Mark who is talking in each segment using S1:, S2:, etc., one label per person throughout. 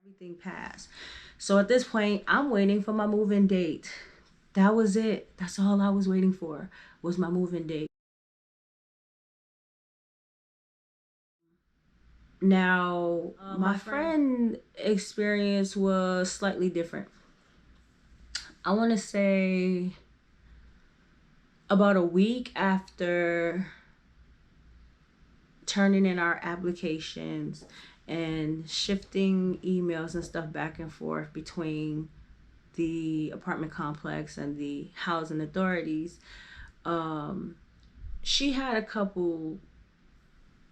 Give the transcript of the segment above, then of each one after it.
S1: Everything passed. So at this point, I'm waiting for my move-in date. That was it. That's all I was waiting for, was my move-in date. Now, my friend experience was slightly different. I want to say about a week after turning in our applications and shifting emails and stuff back and forth between the apartment complex and the housing authorities, she had a couple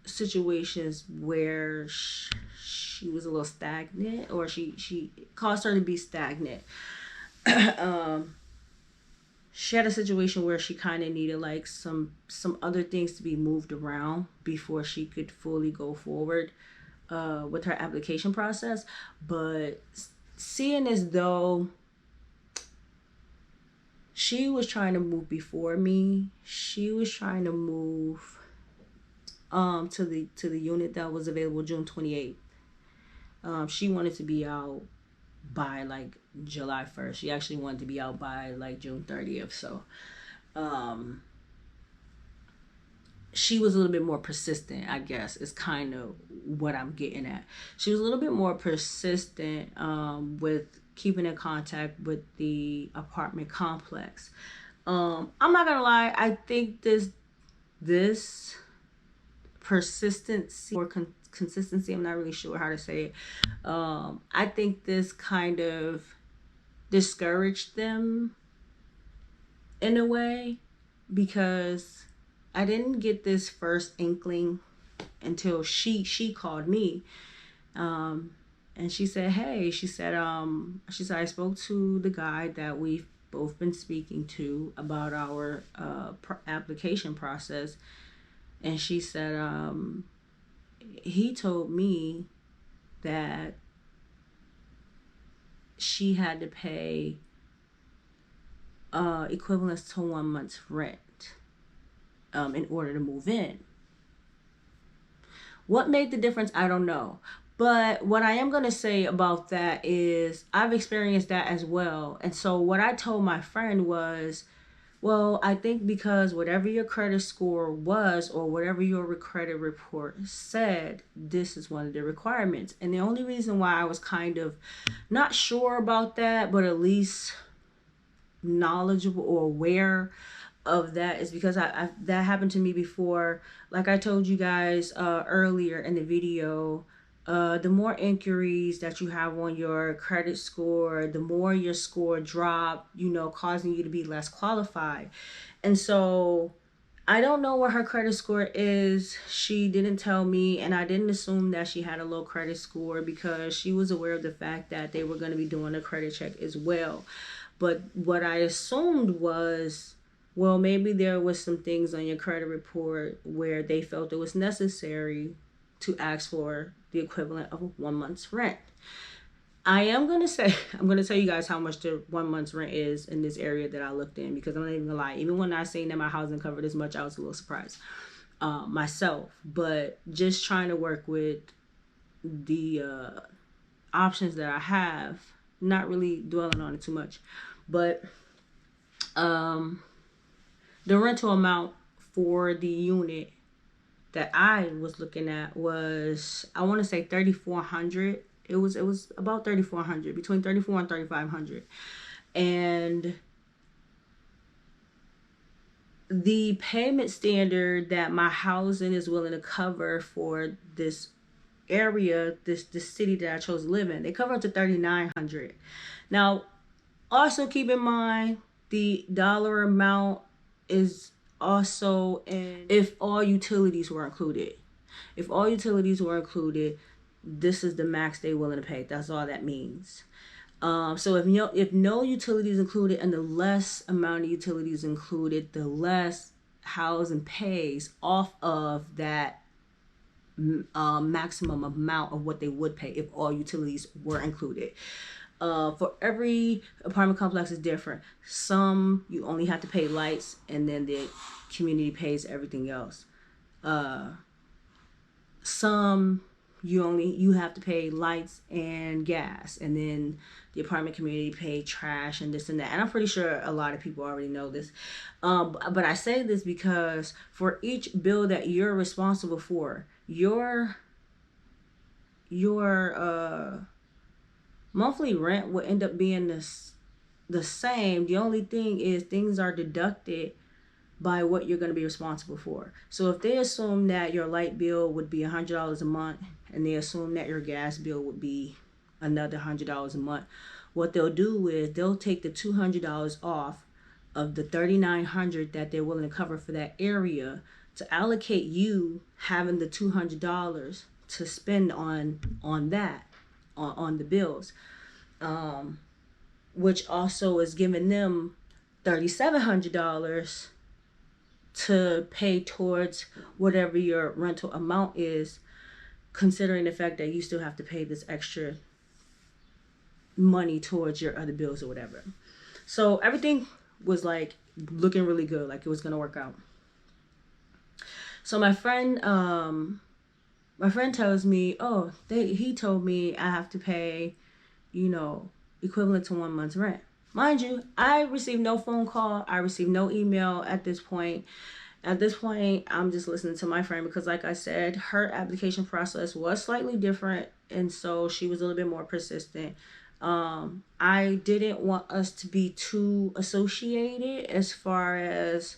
S1: situations where she was a little stagnant, or she caused her to be stagnant. um, she had a situation where she kind of needed like some other things to be moved around before she could fully go forward with her application process. But seeing as though she was trying to move before me, she was trying to move to the unit that was available June 28th. She wanted to be out by like July 1st. She actually wanted to be out by like June 30th. So um she was a little bit more persistent, I guess, is kind of what I'm getting at. She was a little bit more persistent with keeping in contact with the apartment complex. I'm not gonna lie, I think this persistency or consistency, I'm not really sure how to say it. I think this kind of discouraged them in a way, because I didn't get this first inkling until she called me. And she said, hey, she said, I spoke to the guy that we've both been speaking to about our application process. And she said, he told me that she had to pay equivalent to 1 month's rent in order to move in. What made the difference? I don't know. But what I am going to say about that is I've experienced that as well. And so what I told my friend was, well, I think because whatever your credit score was or whatever your credit report said, this is one of the requirements. And the only reason why I was kind of not sure about that, but at least knowledgeable or aware of that, is because I that happened to me before. Like I told you guys earlier in the video, the more inquiries that you have on your credit score, the more your score drop, causing you to be less qualified. And so I don't know what her credit score is. She didn't tell me, and I didn't assume that she had a low credit score because she was aware of the fact that they were going to be doing a credit check as well. But what I assumed was, well, maybe there was some things on your credit report where they felt it was necessary to ask for the equivalent of 1 month's rent. I'm going to tell you guys how much the 1 month's rent is in this area that I looked in, because I'm not even going to lie. Even when I seen that my housing covered this much, I was a little surprised myself. But just trying to work with the options that I have, not really dwelling on it too much. But the rental amount for the unit that I was looking at was, I want to say 3,400. It was about 3,400, between 3,400 and 3,500. And the payment standard that my housing is willing to cover for this area, this city that I chose to live in, they cover up to 3,900. Now, also keep in mind the dollar amount is also in if all utilities were included. If all utilities were included, this is the max they're willing to pay. That's all that means. So if no utilities included, and the less amount of utilities included, the less housing pays off of that maximum amount of what they would pay if all utilities were included. For every apartment complex is different. Some you only have to pay lights, and then the community pays everything else. Some you have to pay lights and gas, and then the apartment community pay trash and this and that. And I'm pretty sure a lot of people already know this, but I say this because for each bill that you're responsible for, your monthly rent will end up being the same. The only thing is things are deducted by what you're going to be responsible for. So if they assume that your light bill would be $100 a month, and they assume that your gas bill would be another $100 a month, what they'll do is they'll take the $200 off of the $3,900 that they're willing to cover for that area to allocate you having the $200 to spend on that, on the bills, which also is giving them $3,700 to pay towards whatever your rental amount is, considering the fact that you still have to pay this extra money towards your other bills or whatever. So everything was like looking really good, like it was gonna work out. So my friend tells me, oh, he told me I have to pay, equivalent to 1 month's rent. Mind you, I received no phone call. I received no email at this point. At this point, I'm just listening to my friend because, like I said, her application process was slightly different. And so she was a little bit more persistent. I didn't want us to be too associated as far as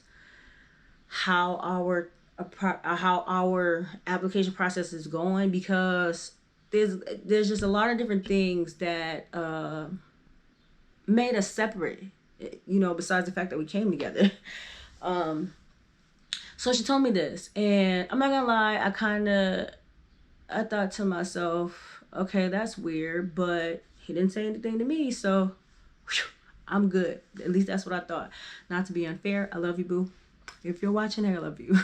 S1: how our application process is going, because there's just a lot of different things that made us separate, besides the fact that we came together. So she told me this, and I'm not gonna lie, I thought to myself, okay, that's weird, but he didn't say anything to me, so whew, I'm good. At least that's what I thought. Not to be unfair, I love you, boo. If you're watching, I love you.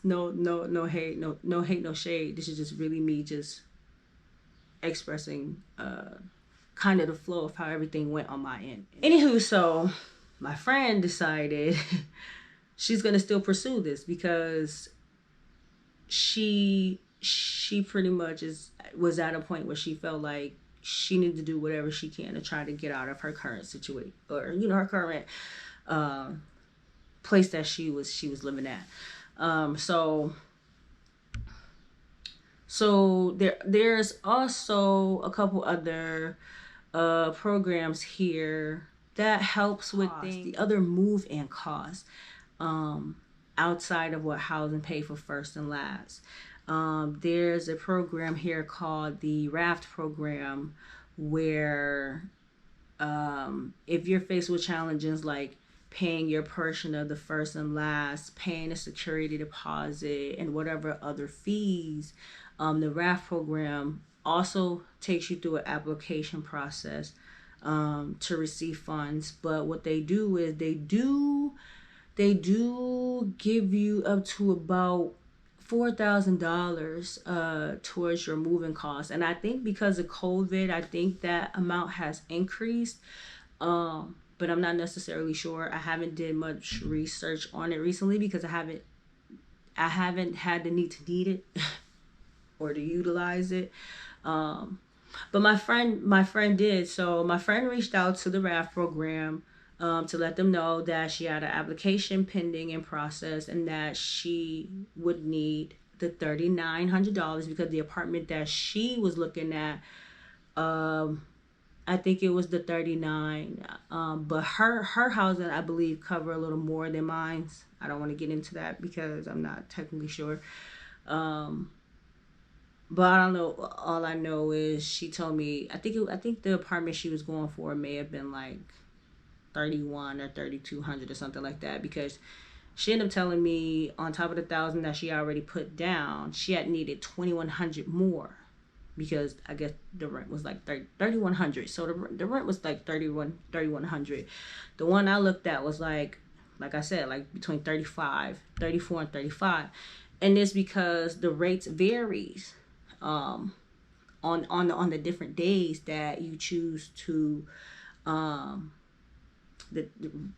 S1: No hate, no hate, no shade. This is just really me just expressing kind of the flow of how everything went on my end. Anywho, so my friend decided she's gonna still pursue this because she pretty much was at a point where she felt like she needed to do whatever she can to try to get out of her current situation, or her current place that she was living at. So there's also a couple other programs here that helps with the other move-in costs, outside of what housing pay for first and last. There's a program here called the RAFT program, where if you're faced with challenges like paying your portion of the first and last, paying a security deposit, and whatever other fees, the RAFT program also takes you through an application process to receive funds. But what they do is they do give you up to about $4,000 towards your moving costs. And I think because of COVID, I think that amount has increased. But I'm not necessarily sure. I haven't did much research on it recently because I haven't had the need it or to utilize it. But my friend did. So my friend reached out to the RAFT program to let them know that she had an application pending in process and that she would need the $3,900 because the apartment that she was looking at, I think it was the 39, but her housing, I believe, cover a little more than mine's. I don't want to get into that because I'm not technically sure. But I don't know. All I know is she told me, I think the apartment she was going for may have been like 31 or 3,200 or something like that, because she ended up telling me on top of the 1,000 that she already put down, she had needed 2,100 more, because I guess the rent was like 3,100. So the rent was like 3,100. The one I looked at was like I said, like between 34 and 35. And it's because the rates varies on the different days that you choose to the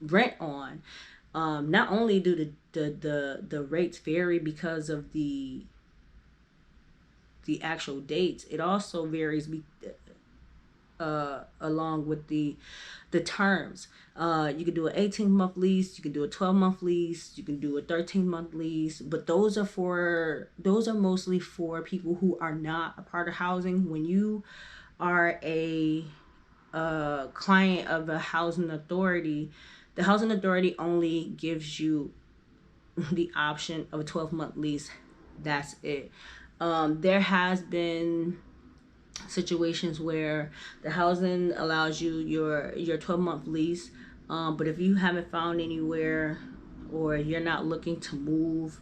S1: rent on. Not only do the rates vary because of the the actual dates, it also varies along with the terms. You can do an 18-month lease, you can do a 12-month lease, you can do a 13-month lease, but those are mostly for people who are not a part of housing. When you are a client of a housing authority, the housing authority only gives you the option of a 12-month lease. That's it. There has been situations where the housing allows you your 12-month lease, but if you haven't found anywhere or you're not looking to move,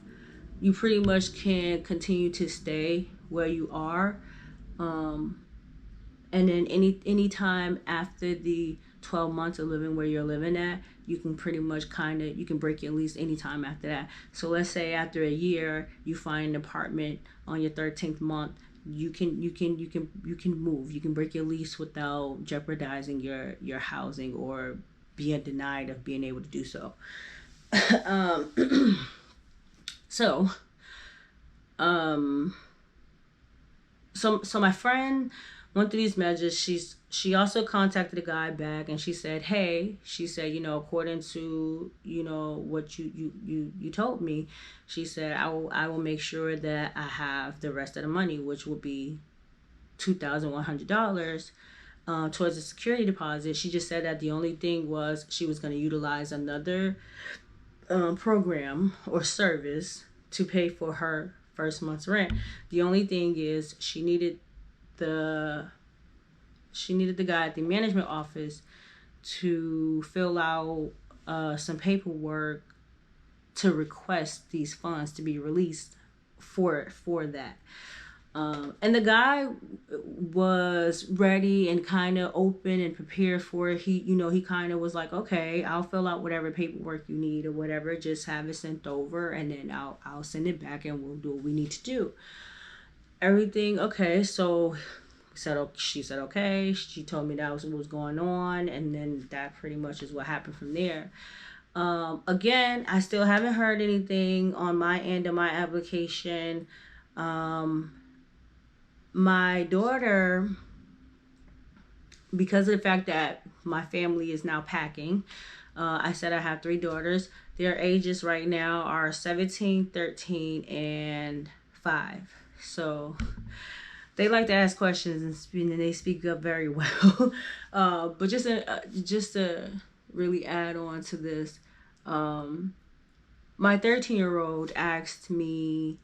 S1: you pretty much can continue to stay where you are, and then any time after the 12 months of living where you're living at, you can pretty much you can break your lease anytime after that. So let's say after a year you find an apartment on your 13th month, you can move. You can break your lease without jeopardizing your housing or being denied of being able to do so. So my friend went through these measures. She also contacted the guy back, and she said, hey, according to, what you told me, she said, I will make sure that I have the rest of the money, which will be $2,100 towards a security deposit. She just said that the only thing was she was going to utilize another program or service to pay for her first month's rent. The only thing is she needed the guy at the management office to fill out some paperwork to request these funds to be released for that. And the guy was ready and kind of open and prepared for it. He kind of was like, okay, I'll fill out whatever paperwork you need or whatever. Just have it sent over, and then I'll send it back, and we'll do what we need to do. Everything okay. So she said okay. She told me that was what was going on, and then that pretty much is what happened from there. Again, I still haven't heard anything on my end of my application. My daughter, because of the fact that my family is now packing, I said I have 3 daughters. Their ages right now are 17, 13, and 5. So they like to ask questions, and they speak up very well. But just to really add on to this, my 13-year-old asked me,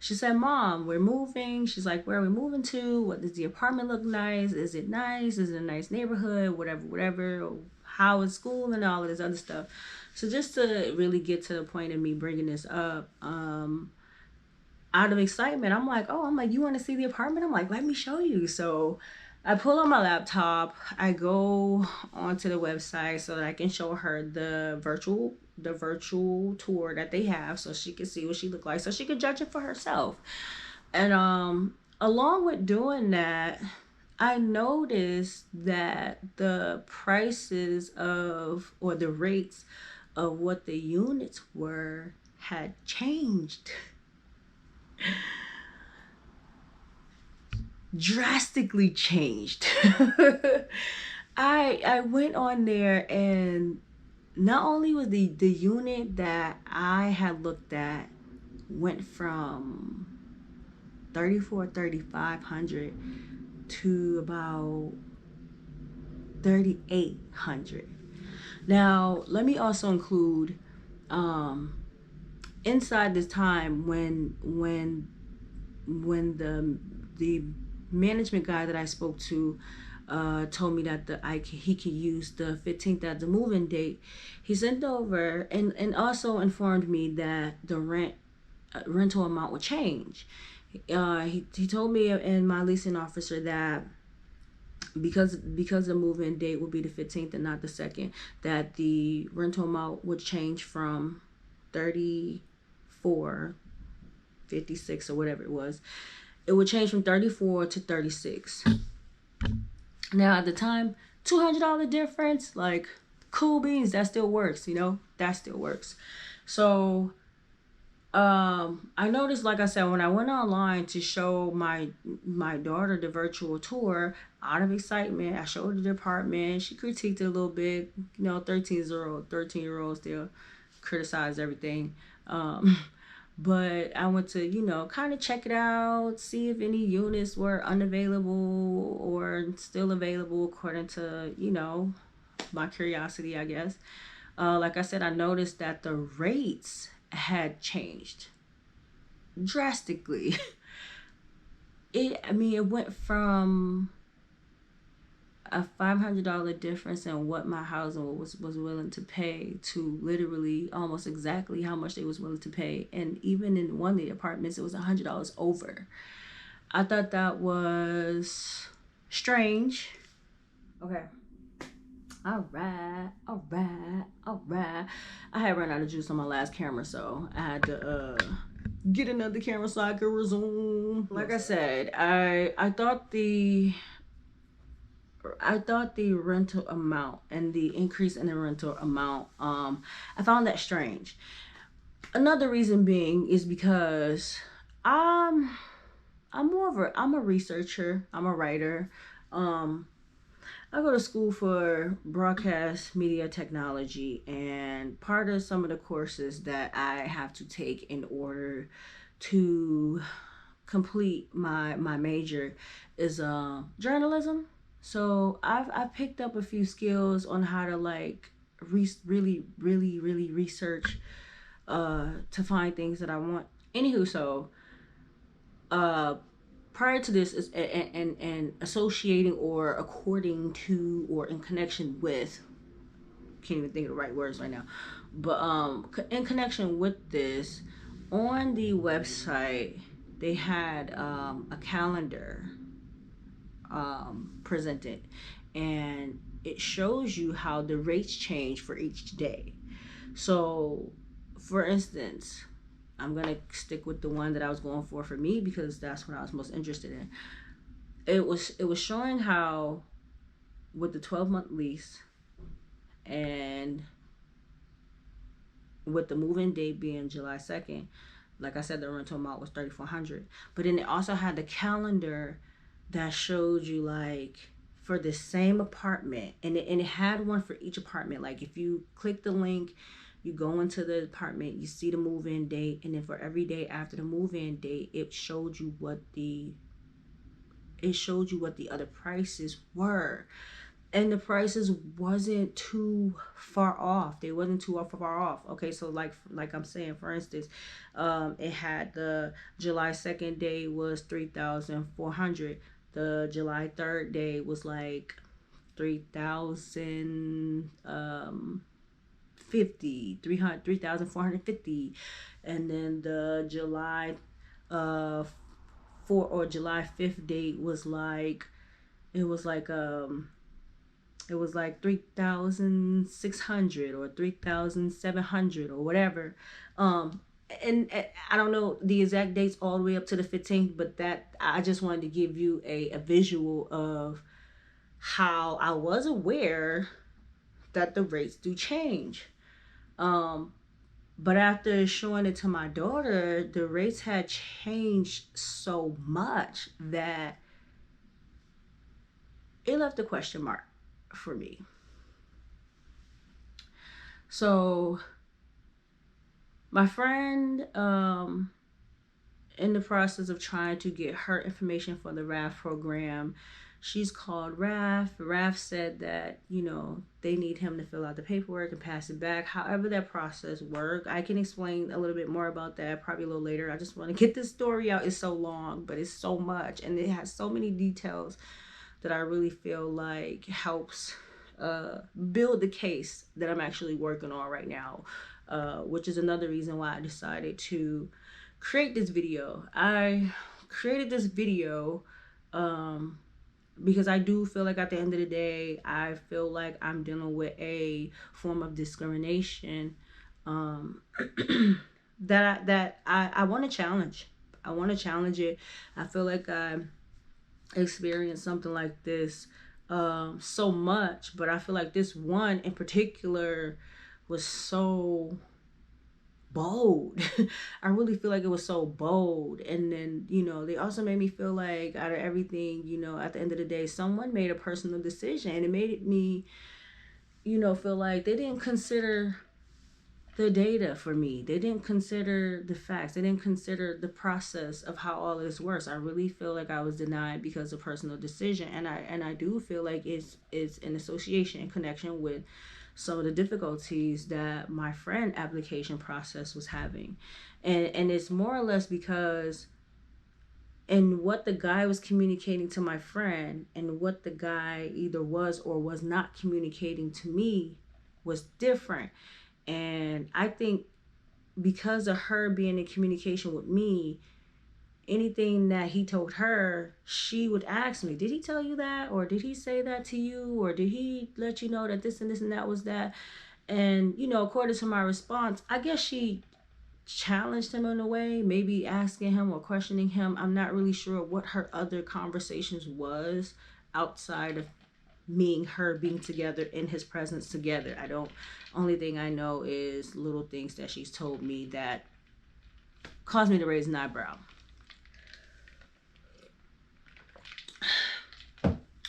S1: she said, Mom, we're moving. She's like, where are we moving to? What does the apartment look nice? Is it nice? Is it a nice neighborhood? Whatever. How is school and all of this other stuff. So just to really get to the point of me bringing this up, out of excitement, I'm like, you want to see the apartment? I'm like, let me show you. So I pull on my laptop. I go onto the website so that I can show her the virtual tour that they have, so she can see what she look like, so she can judge it for herself. And along with doing that, I noticed that the prices or the rates of what the units were had changed. Drastically changed. I went on there, and not only was the unit that I had looked at went from $3,500 to about $3,800. Now, let me also include inside this time when the management guy that I spoke to told me that he could use the 15th as the move-in date. He sent over and also informed me that the rental amount would change. He told me and my leasing officer that because the move-in date would be the 15th and not the 2nd, that the rental amount would change from $34.56 or whatever it was. It would change from $34 to $36. Now at the time, $200 difference, like, cool beans, that still works, that still works. So I noticed, like I said, when I went online to show my daughter the virtual tour, out of excitement, I showed her the apartment. She critiqued it a little bit. 13-year-old still criticize everything. Um, but I went to, kind of check it out, see if any units were unavailable or still available according to, my curiosity, I guess. Like I said, I noticed that the rates had changed drastically. It went from a $500 difference in what my housing was willing to pay to literally almost exactly how much they was willing to pay. And even in one of the apartments, it was $100 over. I thought that was strange. Okay. All right, all right, all right. I had run out of juice on my last camera, so I had to get another camera so I could resume. Like I said, I thought the rental amount and the increase in the rental amount, I found that strange. Another reason being is because I'm a researcher, I'm a writer. I go to school for broadcast media technology, and part of some of the courses that I have to take in order to complete my major is journalism. So I've picked up a few skills on how to like really research to find things that I want. Anywho, so uh prior to this is and associating or according to or in connection with, can't even think of the right words right now, but in connection with this, on the website they had a calendar presented, and it shows you how the rates change for each day. So for instance, I'm gonna stick with the one that I was going for me, because that's what I was most interested in. It was showing how with the 12-month lease and with the move-in date being July 2nd, like I said, the rental amount was 3,400. But then it also had the calendar that showed you like for the same apartment, and it had one for each apartment. Like if you click the link, you go into the apartment, you see the move-in date, and then for every day after the move-in date, it showed you what the other prices were. And the prices wasn't too far off. They wasn't too far off. Okay, so like I'm saying, for instance, it had the July 2nd day was 3,400. The July 3rd day was like 3,000 50 300 3,450. And then the July 4 or July 5th date was like, it was like 3,600 or 3,700 or whatever. And I don't know the exact dates all the way up to the 15th, but that I just wanted to give you a visual of how I was aware that the rates do change. But after showing it to my daughter, the rates had changed so much that it left a question mark for me. So my friend, in the process of trying to get her information for the RAF program, she's called RAF. RAF said that, they need him to fill out the paperwork and pass it back. However that process worked, I can explain a little bit more about that probably a little later. I just want to get this story out. It's so long, but it's so much, and it has so many details that I really feel like helps build the case that I'm actually working on right now, which is another reason why I decided to create this video. I created this video because I do feel like at the end of the day, I feel like I'm dealing with a form of discrimination that I want to challenge. I want to challenge it. I feel like I experienced something like this so much, but I feel like this one in particular was so bold. I really feel like it was so bold. And then, they also made me feel like out of everything, at the end of the day, someone made a personal decision, and it made me, feel like they didn't consider the data for me. They didn't consider the facts. They didn't consider the process of how all this works. I really feel like I was denied because of personal decision, and I do feel like it's an association in connection with some of the difficulties that my friend application process was having. And it's more or less because and what the guy was communicating to my friend and what the guy either was or was not communicating to me was different. And I think because of her being in communication with me, anything that he told her, she would ask me, did he tell you that? Or did he say that to you? Or did he let you know that this and this and that was that? And, according to my response, I guess she challenged him in a way, maybe asking him or questioning him. I'm not really sure what her other conversations was outside of me and her being together in his presence together. Only thing I know is little things that she's told me that caused me to raise an eyebrow.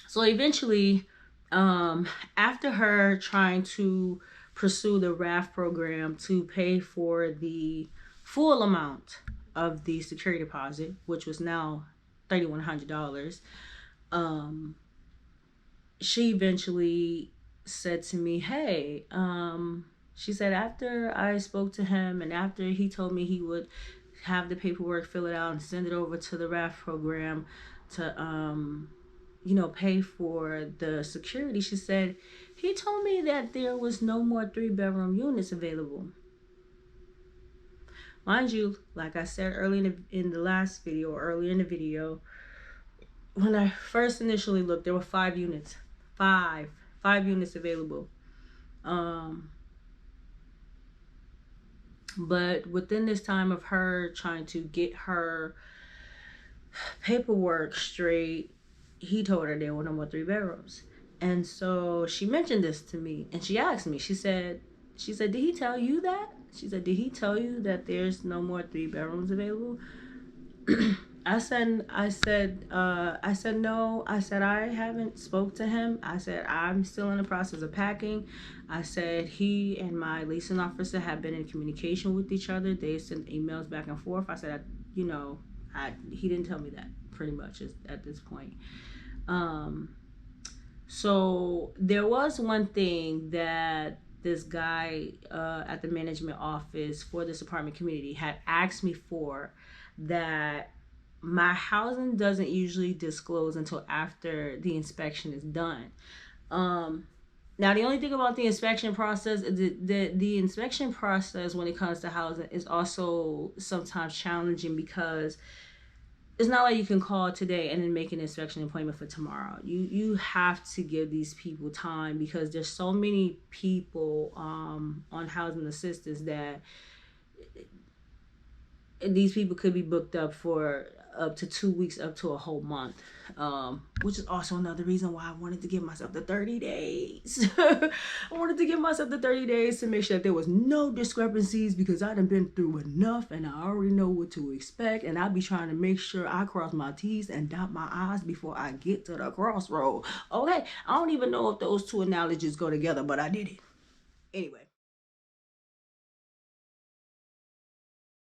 S1: So eventually, after her trying to pursue the RAF program to pay for the full amount of the security deposit, which was now $3,100, she eventually said to me, hey, she said, after I spoke to him and after he told me he would have the paperwork, fill it out and send it over to the RAF program to, pay for the security, she said, he told me that there was no more 3-bedroom units available. Mind you, like I said earlier in the last video, earlier in the video, when I first initially looked, there were 5 units. Five units available. But within this time of her trying to get her paperwork straight, he told her there were no more 3 bedrooms. And so she mentioned this to me, and she asked me, she said, did he tell you that? She said, did he tell you that there's no more 3 bedrooms available? I said no. I said I haven't spoke to him. I said I'm still in the process of packing. I said he and my leasing officer have been in communication with each other. They sent emails back and forth. I said, he didn't tell me that, pretty much at this point. So there was one thing that this guy at the management office for this apartment community had asked me for, that my housing doesn't usually disclose until after the inspection is done. Now, the only thing about the inspection process is the inspection process when it comes to housing is also sometimes challenging, because it's not like you can call today and then make an inspection appointment for tomorrow. You have to give these people time, because there's so many people on housing assistance that these people could be booked up for up to 2 weeks, up to a whole month, which is also another reason why I wanted to give myself the 30 days. I wanted to give myself the 30 days to make sure that there was no discrepancies, because I done been through enough and I already know what to expect, and I'll be trying to make sure I cross my T's and dot my I's before I get to the crossroad. Okay, I don't even know if those two analogies go together, but I did it. Anyway.